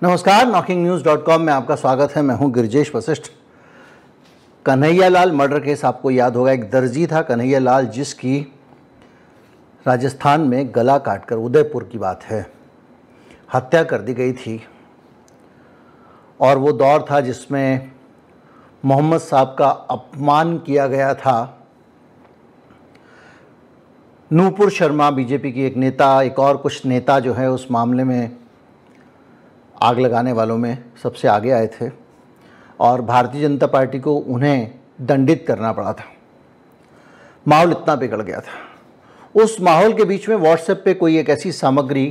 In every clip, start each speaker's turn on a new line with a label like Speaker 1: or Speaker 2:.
Speaker 1: नमस्कार, knocking-news.com में आपका स्वागत है। मैं हूं गिरिजेश वशिष्ठ। कन्हैयालाल मर्डर केस आपको याद होगा। एक दर्जी था कन्हैयालाल, जिसकी राजस्थान में गला काटकर, उदयपुर की बात है, हत्या कर दी गई थी। और वो दौर था जिसमें मोहम्मद साहब का अपमान किया गया था। नूपुर शर्मा बीजेपी की एक नेता, एक और कुछ नेता जो है उस मामले में आग लगाने वालों में सबसे आगे आए थे और भारतीय जनता पार्टी को उन्हें दंडित करना पड़ा था। माहौल इतना बिगड़ गया था। उस माहौल के बीच में व्हाट्सएप पे कोई एक ऐसी सामग्री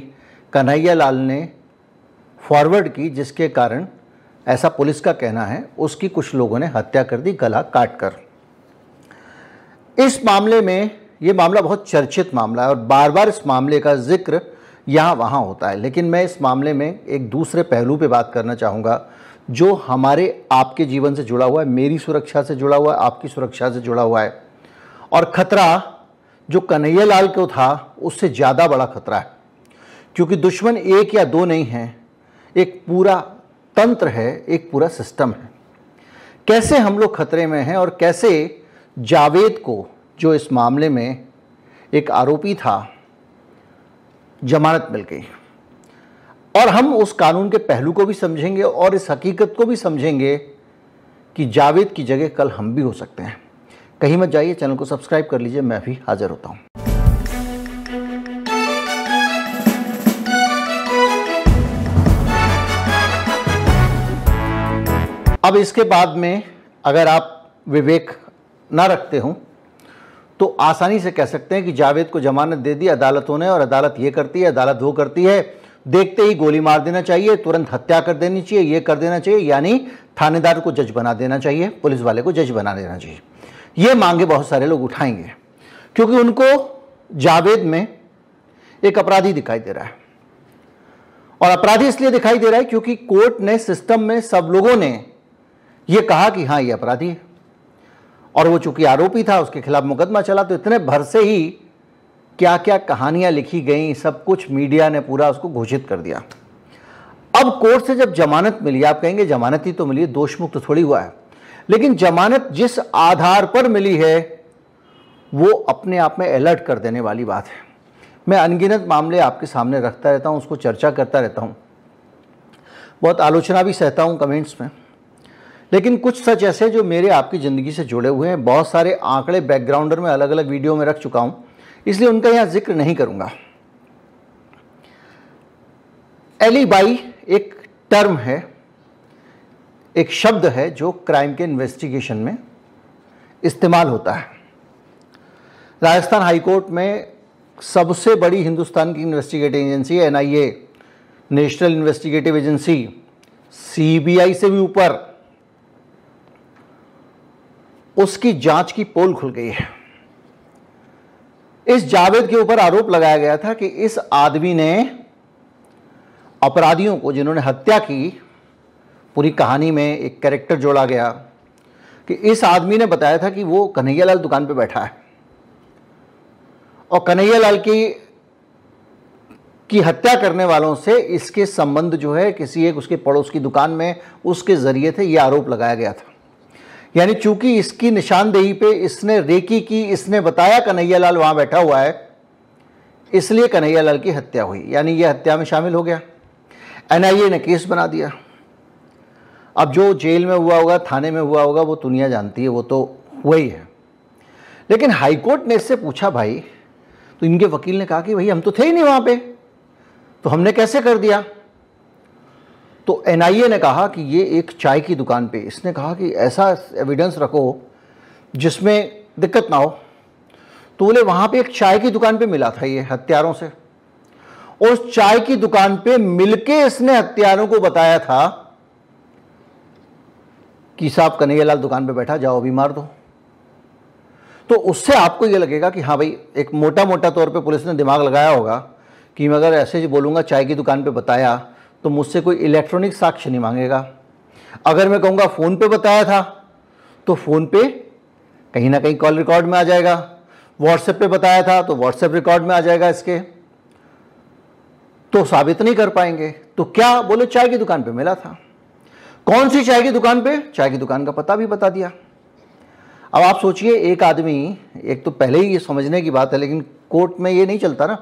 Speaker 1: कन्हैयालाल ने फॉरवर्ड की, जिसके कारण, ऐसा पुलिस का कहना है, उसकी कुछ लोगों ने हत्या कर दी, गला काट कर। इस मामले में, ये मामला बहुत चर्चित मामला है और बार बार इस मामले का जिक्र यहाँ वहाँ होता है, लेकिन मैं इस मामले में एक दूसरे पहलू पे बात करना चाहूँगा जो हमारे आपके जीवन से जुड़ा हुआ है, मेरी सुरक्षा से जुड़ा हुआ है, आपकी सुरक्षा से जुड़ा हुआ है। और खतरा जो कन्हैयालाल को था उससे ज़्यादा बड़ा खतरा है, क्योंकि दुश्मन एक या दो नहीं हैं, एक पूरा तंत्र है, एक पूरा सिस्टम है। कैसे हम लोग खतरे में हैं और कैसे जावेद को, जो इस मामले में एक आरोपी था, जमानत मिल गई। और हम उस कानून के पहलू को भी समझेंगे और इस हकीकत को भी समझेंगे कि जावेद की जगह कल हम भी हो सकते हैं। कहीं मत जाइए, चैनल को सब्सक्राइब कर लीजिए, मैं भी हाजिर होता हूं। अब इसके बाद में अगर आप विवेक ना रखते हो तो आसानी से कह सकते हैं कि जावेद को जमानत दे दी अदालतों ने, और अदालत ये करती है, अदालत वो करती है, देखते ही गोली मार देना चाहिए, तुरंत हत्या कर देनी चाहिए, ये कर देना चाहिए, यानी थानेदार को जज बना देना चाहिए, पुलिस वाले को जज बना देना चाहिए। ये मांगे बहुत सारे लोग उठाएंगे, क्योंकि उनको जावेद में एक अपराधी दिखाई दे रहा है। और अपराधी इसलिए दिखाई दे रहा है क्योंकि कोर्ट ने, सिस्टम में सब लोगों ने ये कहा कि हाँ, ये अपराधी है। और वो चूंकि आरोपी था, उसके खिलाफ मुकदमा चला, तो इतने भर से ही क्या क्या कहानियां लिखी गई, सब कुछ मीडिया ने पूरा उसको घोषित कर दिया। अब कोर्ट से जब जमानत मिली, आप कहेंगे जमानत ही तो मिली, दोष मुक्त थोड़ी हुआ है, लेकिन जमानत जिस आधार पर मिली है वो अपने आप में अलर्ट कर देने वाली बात है। मैं अनगिनत मामले आपके सामने रखता रहता हूं, उसको चर्चा करता रहता हूं, बहुत आलोचना भी सहता हूं कमेंट्स में, लेकिन कुछ सच ऐसे जो मेरे आपकी ज़िंदगी से जुड़े हुए हैं। बहुत सारे आंकड़े बैकग्राउंडर में अलग अलग वीडियो में रख चुका हूं, इसलिए उनका यहाँ जिक्र नहीं करूंगा। एलिबाई एक टर्म है, एक शब्द है जो क्राइम के इन्वेस्टिगेशन में इस्तेमाल होता है। राजस्थान हाईकोर्ट में सबसे बड़ी हिंदुस्तान की इन्वेस्टिगेटिव एजेंसी है NIA, national investigative agency, CBI से भी ऊपर, उसकी जांच की पोल खुल गई है। इस जावेद के ऊपर आरोप लगाया गया था कि इस आदमी ने अपराधियों को, जिन्होंने हत्या की, पूरी कहानी में एक कैरेक्टर जोड़ा गया कि इस आदमी ने बताया था कि वो कन्हैयालाल दुकान पे बैठा है और कन्हैयालाल की हत्या करने वालों से इसके संबंध जो है किसी एक उसके पड़ोस की दुकान में, उसके जरिए थे, यह आरोप लगाया गया था। यानी चूंकि इसकी निशानदेही पे इसने रेकी की, इसने बताया कन्हैयालाल वहां बैठा हुआ है, इसलिए कन्हैयालाल की हत्या हुई, यानी यह हत्या में शामिल हो गया। NIA ने केस बना दिया। अब जो जेल में हुआ होगा, थाने में हुआ होगा, वो दुनिया जानती है, वो तो हुआ ही है। लेकिन हाईकोर्ट ने इससे पूछा, भाई, तो इनके वकील ने कहा कि भाई हम तो थे ही नहीं वहां पे, तो हमने कैसे कर दिया? तो NIA ने कहा कि ये एक चाय की दुकान पे, इसने कहा कि ऐसा एविडेंस रखो जिसमें दिक्कत ना हो। तो बोले वहाँ पे एक चाय की दुकान पे मिला था ये हत्यारों से, और उस चाय की दुकान पे मिलके इसने हत्यारों को बताया था कि साहब कन्हैयालाल दुकान पे बैठा, जाओ अभी मार दो। तो उससे आपको ये लगेगा कि हाँ भाई, एक मोटा मोटा तौर पे पुलिस ने दिमाग लगाया होगा कि मैं अगर ऐसे बोलूँगा चाय की दुकान पे बताया तो मुझसे कोई इलेक्ट्रॉनिक साक्ष्य नहीं मांगेगा। अगर मैं कहूँगा फ़ोन पे बताया था तो फ़ोन पे कहीं ना कहीं कॉल रिकॉर्ड में आ जाएगा, व्हाट्सएप पे बताया था तो व्हाट्सएप रिकॉर्ड में आ जाएगा इसके। तो साबित नहीं कर पाएंगे। तो क्या बोले, चाय की दुकान पे मिला था। कौन सी चाय की दुकान पे? चाय की दुकान का पता भी बता दिया। अब आप सोचिए, एक आदमी, एक तो पहले ही ये समझने की बात है, लेकिन कोर्ट में ये नहीं चलता ना।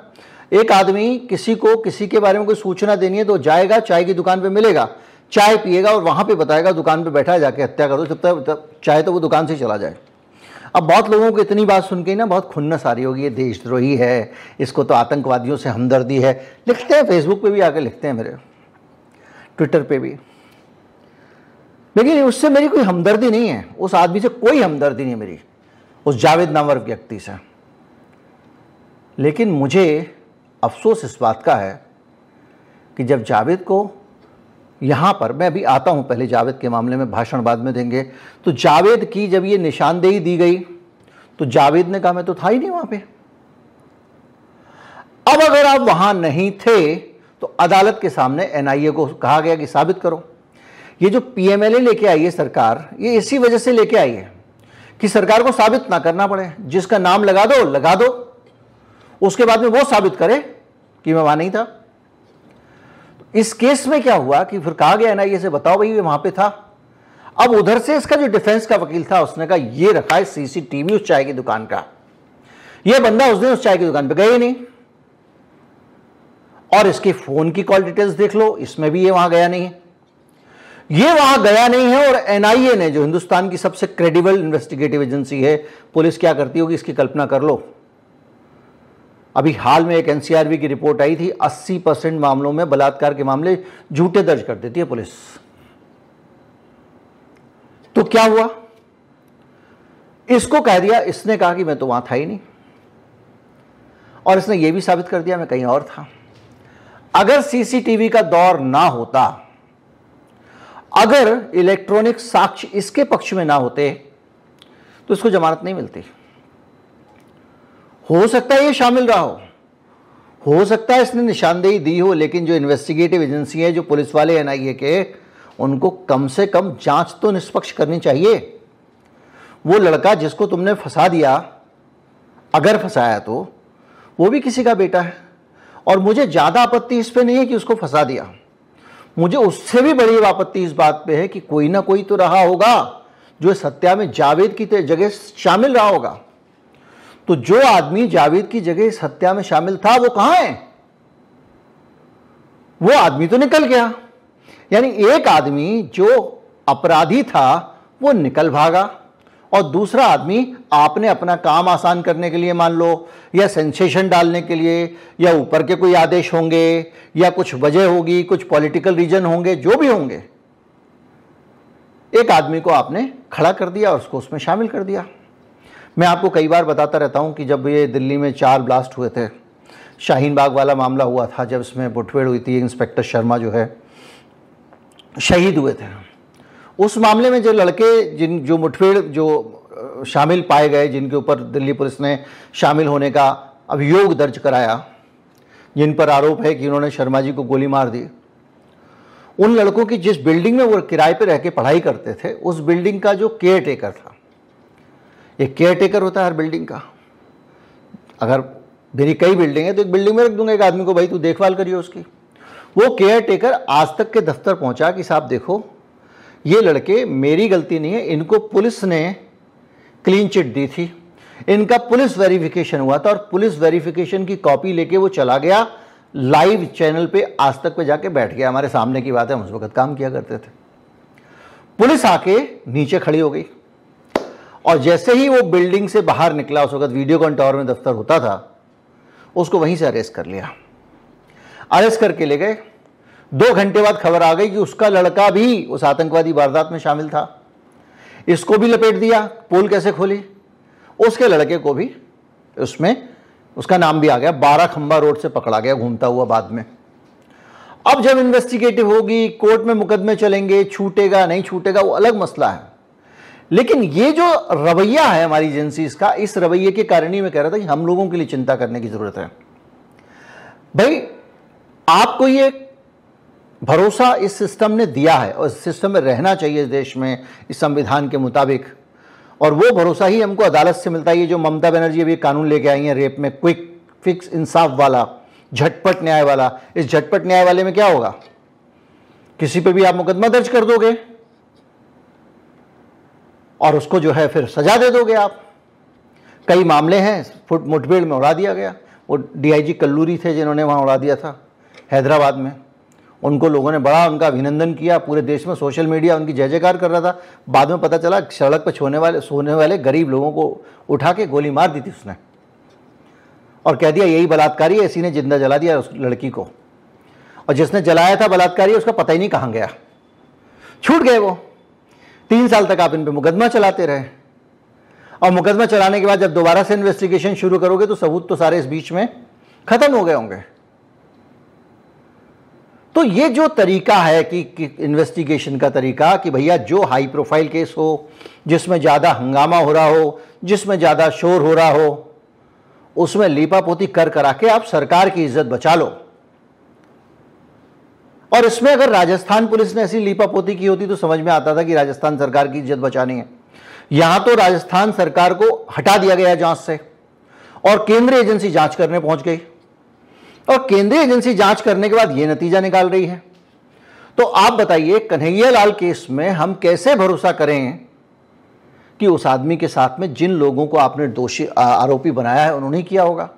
Speaker 1: एक आदमी किसी को किसी के बारे में कोई सूचना देनी है तो जाएगा, चाय की दुकान पे मिलेगा, चाय पिएगा और वहां पे बताएगा दुकान पे बैठा है, जाके हत्या कर दो, जब तक चाहे तो वो दुकान से चला जाए। अब बहुत लोगों को इतनी बात सुन के ना बहुत खुन्नस आ रही होगी, ये देशद्रोही है, इसको तो आतंकवादियों से हमदर्दी है। लिखते हैं, फेसबुक पे भी आके लिखते हैं, मेरे ट्विटर पे भी। लेकिन उससे मेरी कोई हमदर्दी नहीं है, उस आदमी से कोई हमदर्दी नहीं है मेरी, उस जावेद नामवर व्यक्ति से। लेकिन मुझे अफसोस इस बात का है कि जब जावेद को यहाँ पर, मैं अभी आता हूँ, पहले जावेद के मामले में भाषण बाद में देंगे, तो जावेद की जब ये निशानदेही दी गई तो जावेद ने कहा मैं तो था ही नहीं वहाँ पे। अब अगर आप वहाँ नहीं थे तो अदालत के सामने एनआईए को कहा गया कि साबित करो। ये जो पीएमएलए लेके आई है सरकार, ये इसी वजह से लेके आई है कि सरकार को साबित ना करना पड़े, जिसका नाम लगा दो, उसके बाद में वो साबित करे कि मैं वहां नहीं था। इस केस में क्या हुआ कि फिर कहा गया एनआईए से, बताओ भाई ये वहां पे था। अब उधर से इसका जो डिफेंस का वकील था उसने कहा ये रखा है सीसीटीवी उस चाय की दुकान का, ये बंदा उस दिन उस चाय की दुकान पे गया ही नहीं, और इसके फोन की कॉल डिटेल्स देख लो, इसमें भी ये वहां गया नहीं है, ये वहां गया नहीं है। और एनआईए ने, जो हिंदुस्तान की सबसे क्रेडिबल इन्वेस्टिगेटिव एजेंसी है, पुलिस क्या करती होगी इसकी कल्पना कर लो। अभी हाल में एक एनसीआरबी की रिपोर्ट आई थी, 80% मामलों में, बलात्कार के मामले झूठे दर्ज कर देती है पुलिस। तो क्या हुआ, इसको कह दिया, इसने कहा कि मैं तो वहां था ही नहीं, और इसने यह भी साबित कर दिया मैं कहीं और था। अगर सीसीटीवी का दौर ना होता, अगर इलेक्ट्रॉनिक साक्ष्य इसके पक्ष में ना होते, तो इसको जमानत नहीं मिलती। हो सकता है ये शामिल रहा हो सकता है इसने निशानदेही दी हो, लेकिन जो इन्वेस्टिगेटिव एजेंसी है, जो पुलिस वाले एनआईए के, उनको कम से कम जांच तो निष्पक्ष करनी चाहिए। वो लड़का जिसको तुमने फंसा दिया, अगर फंसाया तो वो भी किसी का बेटा है, और मुझे ज़्यादा आपत्ति इस पे नहीं है कि उसको फंसा दिया, मुझे उससे भी बड़ी आपत्ति इस बात पे है कि कोई ना कोई तो रहा होगा जो इस हत्या में जावेद की जगह शामिल रहा होगा। तो जो आदमी जावेद की जगह इस हत्या में शामिल था वो कहां है? वो आदमी तो निकल गया। यानी एक आदमी जो अपराधी था वो निकल भागा, और दूसरा आदमी आपने अपना काम आसान करने के लिए, मान लो, या सेंसेशन डालने के लिए, या ऊपर के कोई आदेश होंगे, या कुछ वजह होगी, कुछ पॉलिटिकल रीजन होंगे, जो भी होंगे, एक आदमी को आपने खड़ा कर दिया और उसको उसमें शामिल कर दिया। मैं आपको कई बार बताता रहता हूं कि जब ये दिल्ली में 4 ब्लास्ट हुए थे, शाहीन बाग वाला मामला हुआ था, जब इसमें मुठभेड़ हुई थी, इंस्पेक्टर शर्मा जो है शहीद हुए थे, उस मामले में जो लड़के जो मुठभेड़ जो शामिल पाए गए, जिनके ऊपर दिल्ली पुलिस ने शामिल होने का अभियोग दर्ज कराया, जिन पर आरोप है कि उन्होंने शर्मा जी को गोली मार दी, उन लड़कों की जिस बिल्डिंग में वो किराए पे रह के पढ़ाई करते थे, उस बिल्डिंग का जो केयर टेकर था, एक केयर टेकर होता है हर बिल्डिंग का, अगर मेरी कई बिल्डिंग है तो एक बिल्डिंग में रख दूंगा एक आदमी को, भाई तू देखभाल करिए उसकी। वो केयर टेकर आज तक के दफ्तर पहुंचा कि साहब देखो ये लड़के, मेरी गलती नहीं है, इनको पुलिस ने क्लीन चिट दी थी, इनका पुलिस वेरिफिकेशन हुआ था, और पुलिस वेरिफिकेशन की कॉपी लेके वो चला गया लाइव चैनल पे, आज तक पे जाके बैठ गया। हमारे सामने की बात है, हम उस वक्त काम किया करते थे। पुलिस आके नीचे खड़ी हो गई, और जैसे ही वो बिल्डिंग से बाहर निकला, उस वक्त वीडियोकॉन टावर में दफ्तर होता था, उसको वहीं से अरेस्ट कर लिया। अरेस्ट करके ले गए। 2 घंटे बाद खबर आ गई कि उसका लड़का भी उस आतंकवादी वारदात में शामिल था, इसको भी लपेट दिया। पोल कैसे खोली? उसके लड़के को भी उसमें, उसका नाम भी आ गया, 12 खंबा रोड से पकड़ा गया घूमता हुआ बाद में। अब जब इन्वेस्टिगेटिव होगी, कोर्ट में मुकदमे चलेंगे, छूटेगा नहीं छूटेगा वो अलग मसला है, लेकिन ये जो रवैया है हमारी एजेंसीज का, इस रवैये के कारण ही मैं कह रहा था कि हम लोगों के लिए चिंता करने की जरूरत है। भाई आपको ये भरोसा इस सिस्टम ने दिया है, और इस सिस्टम में रहना चाहिए देश में इस संविधान के मुताबिक, और वो भरोसा ही हमको अदालत से मिलता है। ये जो ममता बनर्जी अभी कानून लेके आई हैं रेप में, क्विक फिक्स इंसाफ वाला, झटपट न्याय वाला। इस झटपट न्याय वाले में क्या होगा, किसी पे भी आप मुकदमा दर्ज कर दोगे और उसको जो है फिर सजा दे दोगे आप। कई मामले हैं, फुट मुठभेड़ में उड़ा दिया गया। वो डीआईजी कल्लूरी थे जिन्होंने वहाँ उड़ा दिया था हैदराबाद में। उनको लोगों ने बड़ा उनका अभिनंदन किया, पूरे देश में सोशल मीडिया उनकी जय जयकार कर रहा था। बाद में पता चला सड़क पर सोने वाले गरीब लोगों को उठा के गोली मार दी थी उसने और कह दिया यही बलात्कारी है, इसी ने जिंदा जला दिया उस लड़की को। और जिसने जलाया था बलात्कारी, उसका पता ही नहीं कहाँ गया, छूट गए वो। 3 साल तक आप इन पे मुकदमा चलाते रहे और मुकदमा चलाने के बाद जब दोबारा से इन्वेस्टिगेशन शुरू करोगे तो सबूत तो सारे इस बीच में खत्म हो गए होंगे। तो ये जो तरीका है कि इन्वेस्टिगेशन का तरीका कि भैया जो हाई प्रोफाइल केस हो, जिसमें ज़्यादा हंगामा हो रहा हो, जिसमें ज़्यादा शोर हो रहा हो, उसमें लीपापोती कर करा के आप सरकार की इज्जत बचा लो। और इसमें अगर राजस्थान पुलिस ने ऐसी लीपापोती की होती तो समझ में आता था कि राजस्थान सरकार की इज्जत बचानी है। यहां तो राजस्थान सरकार को हटा दिया गया जांच से और केंद्रीय एजेंसी जांच करने पहुंच गई और केंद्रीय एजेंसी जांच करने के बाद यह नतीजा निकाल रही है। तो आप बताइए, कन्हैयालाल केस में हम कैसे भरोसा करें कि उस आदमी के साथ में जिन लोगों को आपने दोषी आरोपी बनाया है उन्होंने किया होगा।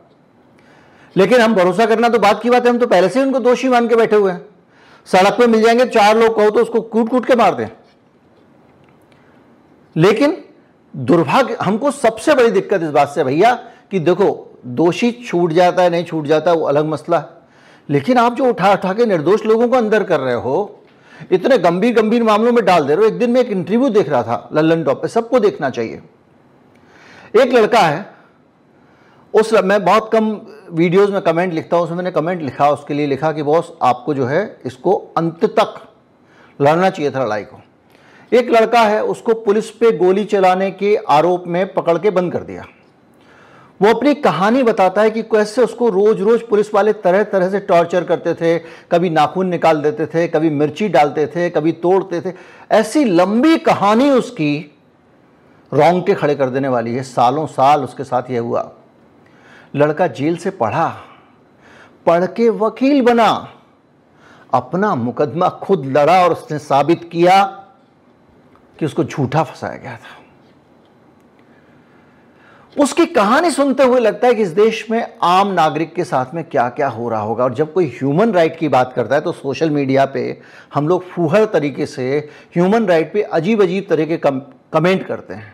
Speaker 1: लेकिन हम भरोसा करना तो बात की बात है, हम तो पहले से उनको दोषी मान के बैठे हुए हैं। सड़क पे मिल जाएंगे 4 लोग कहो तो उसको कूट कूट के मार दें। लेकिन दुर्भाग्य, हमको सबसे बड़ी दिक्कत इस बात से भैया कि देखो दोषी छूट जाता है नहीं छूट जाता है वो अलग मसला, लेकिन आप जो उठा उठा के निर्दोष लोगों को अंदर कर रहे हो, इतने गंभीर गंभीर मामलों में डाल दे रहे हो। एक दिन में एक इंटरव्यू देख रहा था लल्लन टॉप पे, सबको देखना चाहिए। एक लड़का है, मैं बहुत कम वीडियोस में कमेंट लिखता हूं, उसमें मैंने कमेंट लिखा, उसके लिए लिखा कि बॉस आपको जो है इसको अंत तक लड़ना चाहिए था लड़ाई को। एक लड़का है, उसको पुलिस पे गोली चलाने के आरोप में पकड़ के बंद कर दिया। वो अपनी कहानी बताता है कि कैसे उसको रोज रोज पुलिस वाले तरह तरह से टॉर्चर करते थे, कभी नाखून निकाल देते थे, कभी मिर्ची डालते थे, कभी तोड़ते थे। ऐसी लंबी कहानी उसकी रोंगटे खड़े कर देने वाली है। सालों साल उसके साथ यह हुआ। लड़का जेल से पढ़ के वकील बना, अपना मुकदमा खुद लड़ा और उसने साबित किया कि उसको झूठा फंसाया गया था। उसकी कहानी सुनते हुए लगता है कि इस देश में आम नागरिक के साथ में क्या क्या हो रहा होगा। और जब कोई ह्यूमन राइट की बात करता है तो सोशल मीडिया पे हम लोग फूहड़ तरीके से ह्यूमन राइट पे अजीब अजीब तरह के कमेंट करते हैं।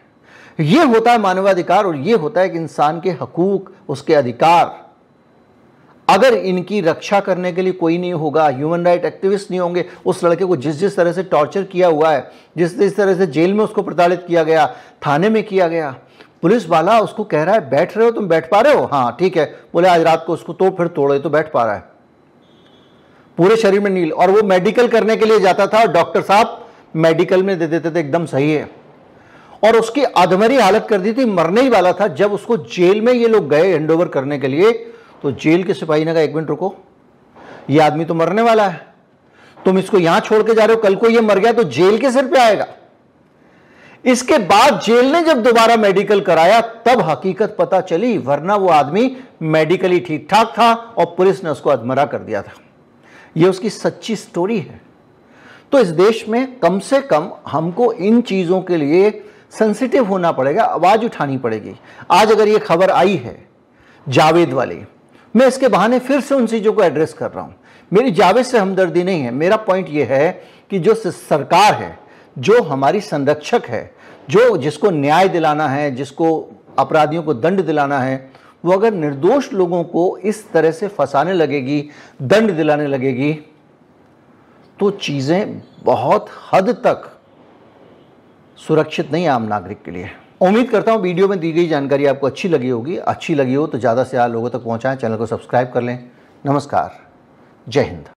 Speaker 1: ये होता है मानवाधिकार और ये होता है कि इंसान के हकूक, उसके अधिकार, अगर इनकी रक्षा करने के लिए कोई नहीं होगा, ह्यूमन राइट एक्टिविस्ट नहीं होंगे, उस लड़के को जिस जिस तरह से टॉर्चर किया हुआ है, जिस जिस तरह से जेल में उसको प्रताड़ित किया गया, थाने में किया गया, पुलिस वाला उसको कह रहा है बैठ रहे हो, तुम बैठ पा रहे हो, हाँ ठीक है, बोले आज रात को उसको तो फिर तोड़े तो बैठ पा रहा है, पूरे शरीर में नील। और वो मेडिकल करने के लिए जाता था और डॉक्टर साहब मेडिकल में दे देते थे एकदम सही है, और उसकी अधमरी हालत कर दी थी, मरने ही वाला था। जब उसको जेल में ये लोग गए हैंडओवर करने के लिए तो जेल के सिपाही ने कहा 1 मिनट रुको, ये आदमी तो मरने वाला है, तुम इसको यहां छोड़ के जा रहे हो, कल को ये मर गया तो जेल के सिर पे आएगा। इसके बाद जेल ने जब दोबारा मेडिकल कराया तब हकीकत पता चली, वरना वो आदमी मेडिकली ठीक ठाक था और पुलिस ने उसको अधमरा कर दिया था। ये उसकी सच्ची स्टोरी है। तो इस देश में कम से कम हमको इन चीजों के लिए सेंसिटिव होना पड़ेगा, आवाज उठानी पड़ेगी। आज अगर ये खबर आई है जावेद वाली, मैं इसके बहाने फिर से उन चीजों को एड्रेस कर रहा हूं। मेरी जावेद से हमदर्दी नहीं है, मेरा पॉइंट ये है कि जो सरकार है, जो हमारी संरक्षक है, जो जिसको न्याय दिलाना है, जिसको अपराधियों को दंड दिलाना है, वो अगर निर्दोष लोगों को इस तरह से फंसाने लगेगी, दंड दिलाने लगेगी, तो चीजें बहुत हद तक सुरक्षित नहीं आम नागरिक के लिए। उम्मीद करता हूं वीडियो में दी गई जानकारी आपको अच्छी लगी होगी। अच्छी लगी हो तो ज़्यादा से ज़्यादा लोगों तक पहुंचाएं, चैनल को सब्सक्राइब कर लें। नमस्कार, जय हिंद।